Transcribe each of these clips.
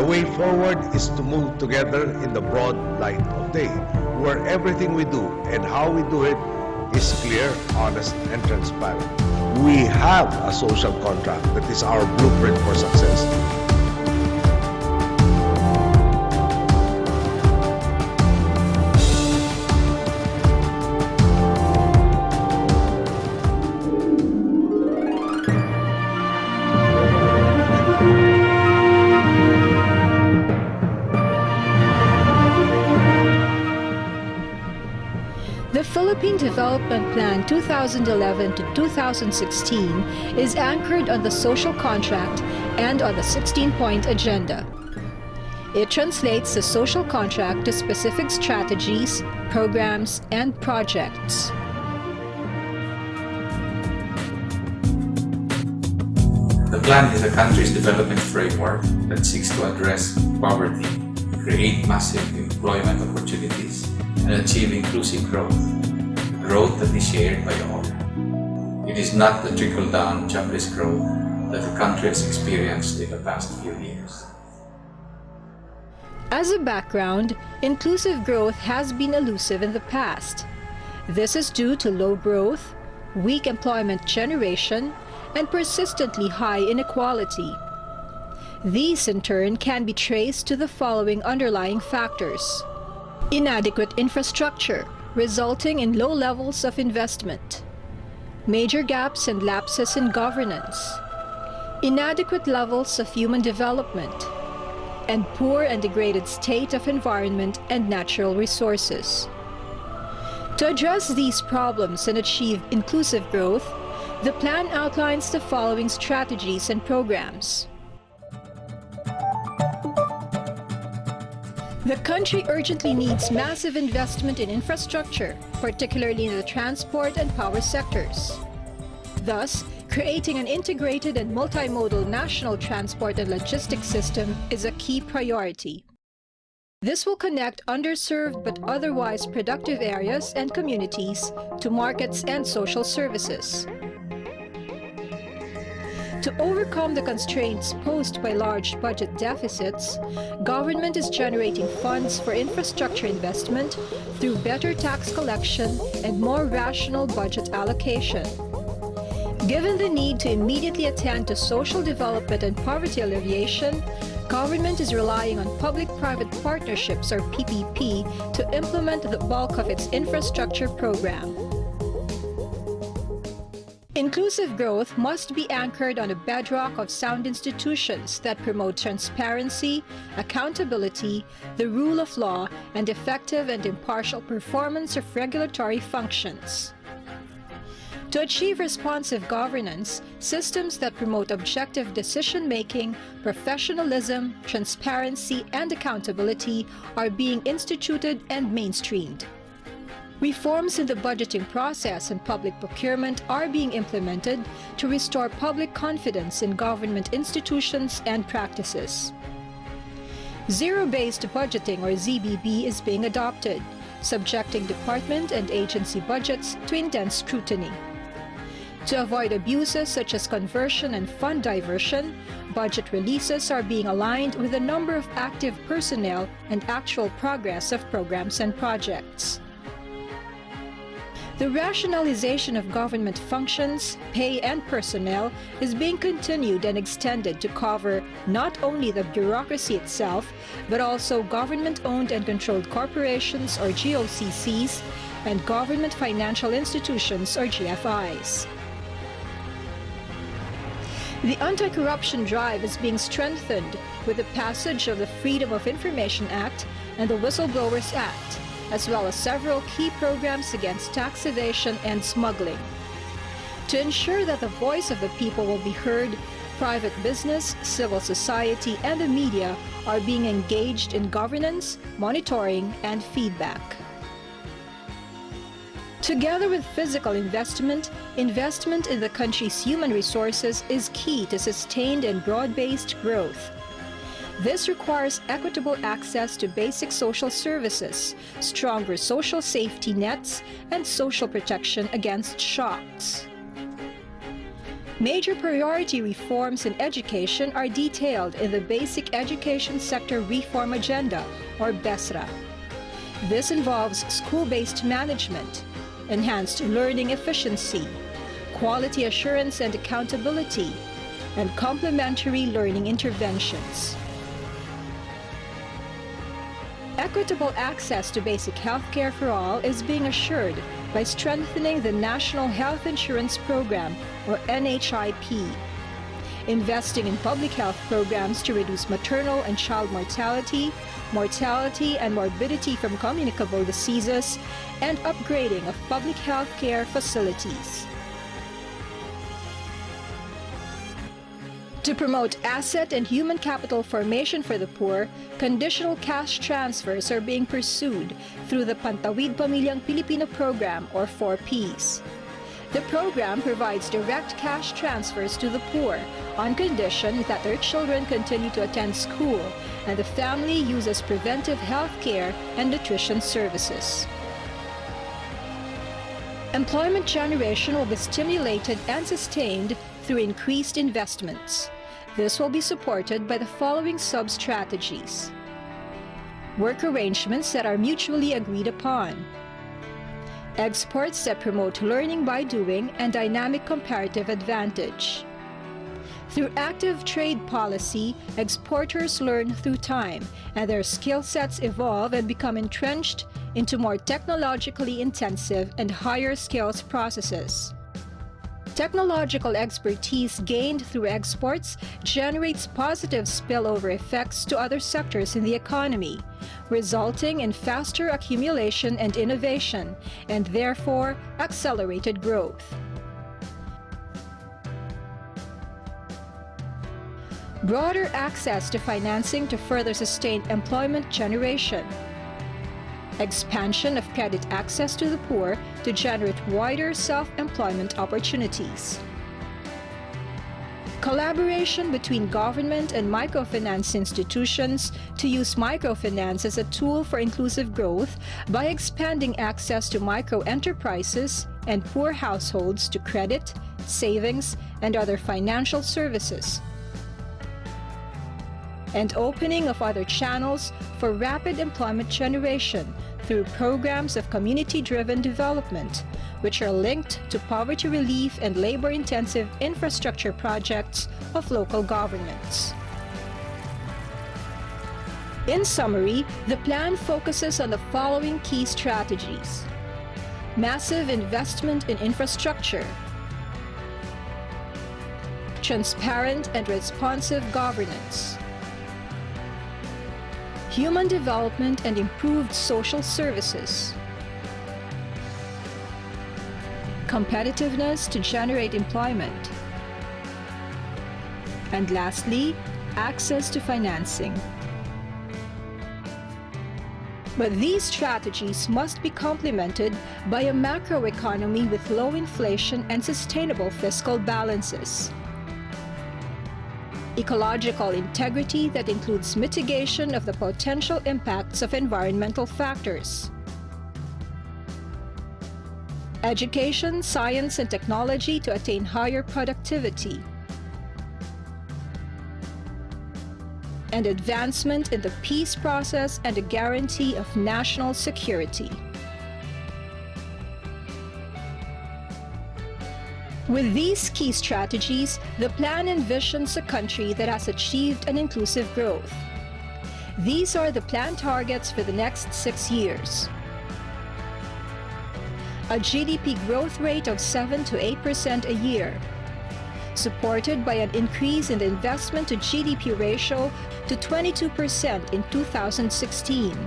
The way forward is to move together in the broad light of day, where everything we do and how we do it is clear, honest, and transparent. We have a social contract that is our blueprint for success. The Philippine Development Plan 2011 to 2016 is anchored on the social contract and on the 16-point agenda. It translates the social contract to specific strategies, programs, and projects. The plan is a country's development framework that seeks to address poverty, create massive employment opportunities, and achieve inclusive growth that is shared by all. It is not the trickle-down jobless growth that the country has experienced in the past few years. As a background, inclusive growth has been elusive in the past. This is due to low growth, weak employment generation, and persistently high inequality. These, in turn, can be traced to the following underlying factors: inadequate infrastructure, resulting in low levels of investment; major gaps and lapses in governance; inadequate levels of human development; and poor and degraded state of environment and natural resources. To address these problems and achieve inclusive growth, the plan outlines the following strategies and programs. The country urgently needs massive investment in infrastructure, particularly in the transport and power sectors. Thus, creating an integrated and multimodal national transport and logistics system is a key priority. This will connect underserved but otherwise productive areas and communities to markets and social services. To overcome the constraints posed by large budget deficits, government is generating funds for infrastructure investment through better tax collection and more rational budget allocation. Given the need to immediately attend to social development and poverty alleviation, government is relying on public-private partnerships, or PPP, to implement the bulk of its infrastructure program. Inclusive growth must be anchored on a bedrock of sound institutions that promote transparency, accountability, the rule of law, and effective and impartial performance of regulatory functions. To achieve responsive governance, systems that promote objective decision-making, professionalism, transparency, and accountability are being instituted and mainstreamed. Reforms in the budgeting process and public procurement are being implemented to restore public confidence in government institutions and practices. Zero-based budgeting, or ZBB, is being adopted, subjecting department and agency budgets to intense scrutiny. To avoid abuses such as conversion and fund diversion, budget releases are being aligned with the number of active personnel and actual progress of programs and projects. The rationalization of government functions, pay, and personnel is being continued and extended to cover not only the bureaucracy itself, but also government-owned and controlled corporations, or GOCCs, and government financial institutions, or GFIs. The anti-corruption drive is being strengthened with the passage of the Freedom of Information Act and the Whistleblowers Act, as well as several key programs against tax evasion and smuggling. To ensure that the voice of the people will be heard, private business, civil society, and the media are being engaged in governance, monitoring, and feedback. Together with physical investment, investment in the country's human resources is key to sustained and broad-based growth. This requires equitable access to basic social services, stronger social safety nets, and social protection against shocks. Major priority reforms in education are detailed in the Basic Education Sector Reform Agenda, or BESRA. This involves school-based management, enhanced learning efficiency, quality assurance and accountability, and complementary learning interventions. Equitable access to basic health care for all is being assured by strengthening the National Health Insurance Program, or NHIP, investing in public health programs to reduce maternal and child mortality, mortality and morbidity from communicable diseases, and upgrading of public health care facilities. To promote asset and human capital formation for the poor, conditional cash transfers are being pursued through the Pantawid Pamilyang Pilipino program, or 4Ps. The program provides direct cash transfers to the poor on condition that their children continue to attend school and the family uses preventive health care and nutrition services. Employment generation will be stimulated and sustained through increased investments. This will be supported by the following sub-strategies. Work arrangements that are mutually agreed upon. Exports that promote learning by doing and dynamic comparative advantage. Through active trade policy, exporters learn through time, and their skill sets evolve and become entrenched into more technologically intensive and higher skills processes. Technological expertise gained through exports generates positive spillover effects to other sectors in the economy, resulting in faster accumulation and innovation, and therefore accelerated growth. Broader access to financing to further sustain employment generation. Expansion of credit access to the poor to generate wider self-employment opportunities. Collaboration between government and microfinance institutions to use microfinance as a tool for inclusive growth by expanding access to micro-enterprises and poor households to credit, savings, and other financial services. And opening of other channels for rapid employment generation through programs of community-driven development, which are linked to poverty relief and labor-intensive infrastructure projects of local governments. In summary, the plan focuses on the following key strategies: massive investment in infrastructure, transparent and responsive governance, human development and improved social services, competitiveness to generate employment, and lastly, access to financing. But these strategies must be complemented by a macroeconomy with low inflation and sustainable fiscal balances. Ecological integrity that includes mitigation of the potential impacts of environmental factors. Education, science, and technology to attain higher productivity. And advancement in the peace process and a guarantee of national security. With these key strategies, the plan envisions a country that has achieved an inclusive growth. These are the plan targets for the next 6 years. A GDP growth rate of 7 to 8% a year, supported by an increase in the investment to GDP ratio to 22% in 2016,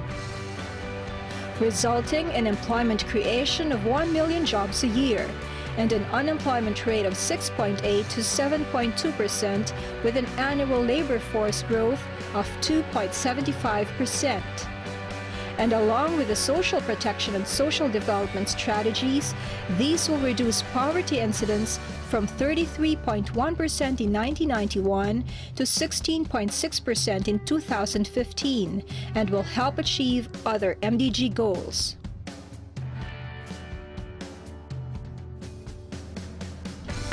resulting in employment creation of 1 million jobs a year and an unemployment rate of 6.8 to 7.2% with an annual labor force growth of 2.75%. And along with the social protection and social development strategies, these will reduce poverty incidence from 33.1% in 1991 to 16.6% in 2015 and will help achieve other MDG goals.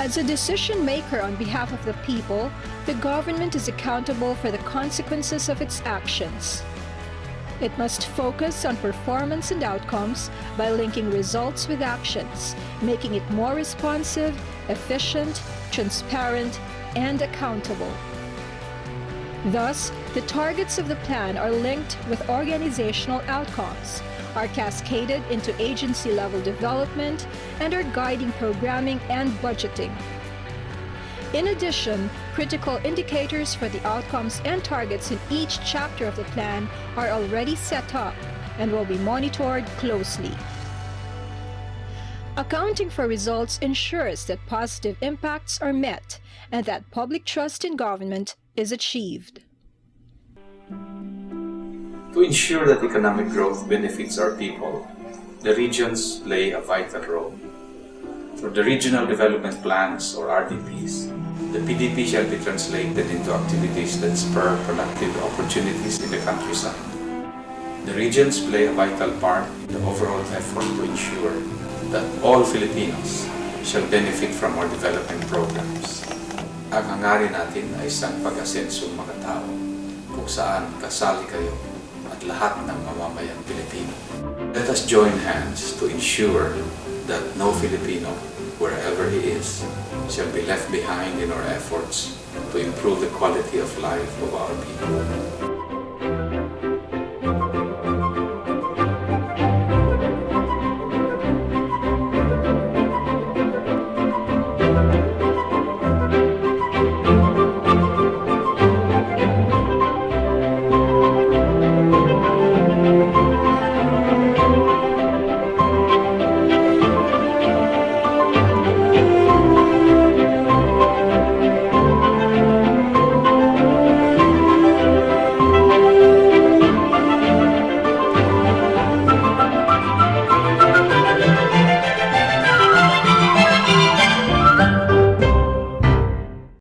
As a decision maker on behalf of the people, the government is accountable for the consequences of its actions. It must focus on performance and outcomes by linking results with actions, making it more responsive, efficient, transparent, and accountable. Thus, the targets of the plan are linked with organizational outcomes, are cascaded into agency-level development, and are guiding programming and budgeting. In addition, critical indicators for the outcomes and targets in each chapter of the plan are already set up and will be monitored closely. Accounting for results ensures that positive impacts are met and that public trust in government is achieved. To ensure that economic growth benefits our people, the regions play a vital role. Through the Regional Development Plans, or RDPs, the PDP shall be translated into activities that spur productive opportunities in the countryside. The regions play a vital part in the overall effort to ensure that all Filipinos shall benefit from our development programs. Ang hangarin natin ay isang pag-asensong mga tao kung saan kasali kayo at lahat ng mamamayang Pilipino. Let us join hands to ensure that no Filipino, wherever he is, shall be left behind in our efforts to improve the quality of life of our people.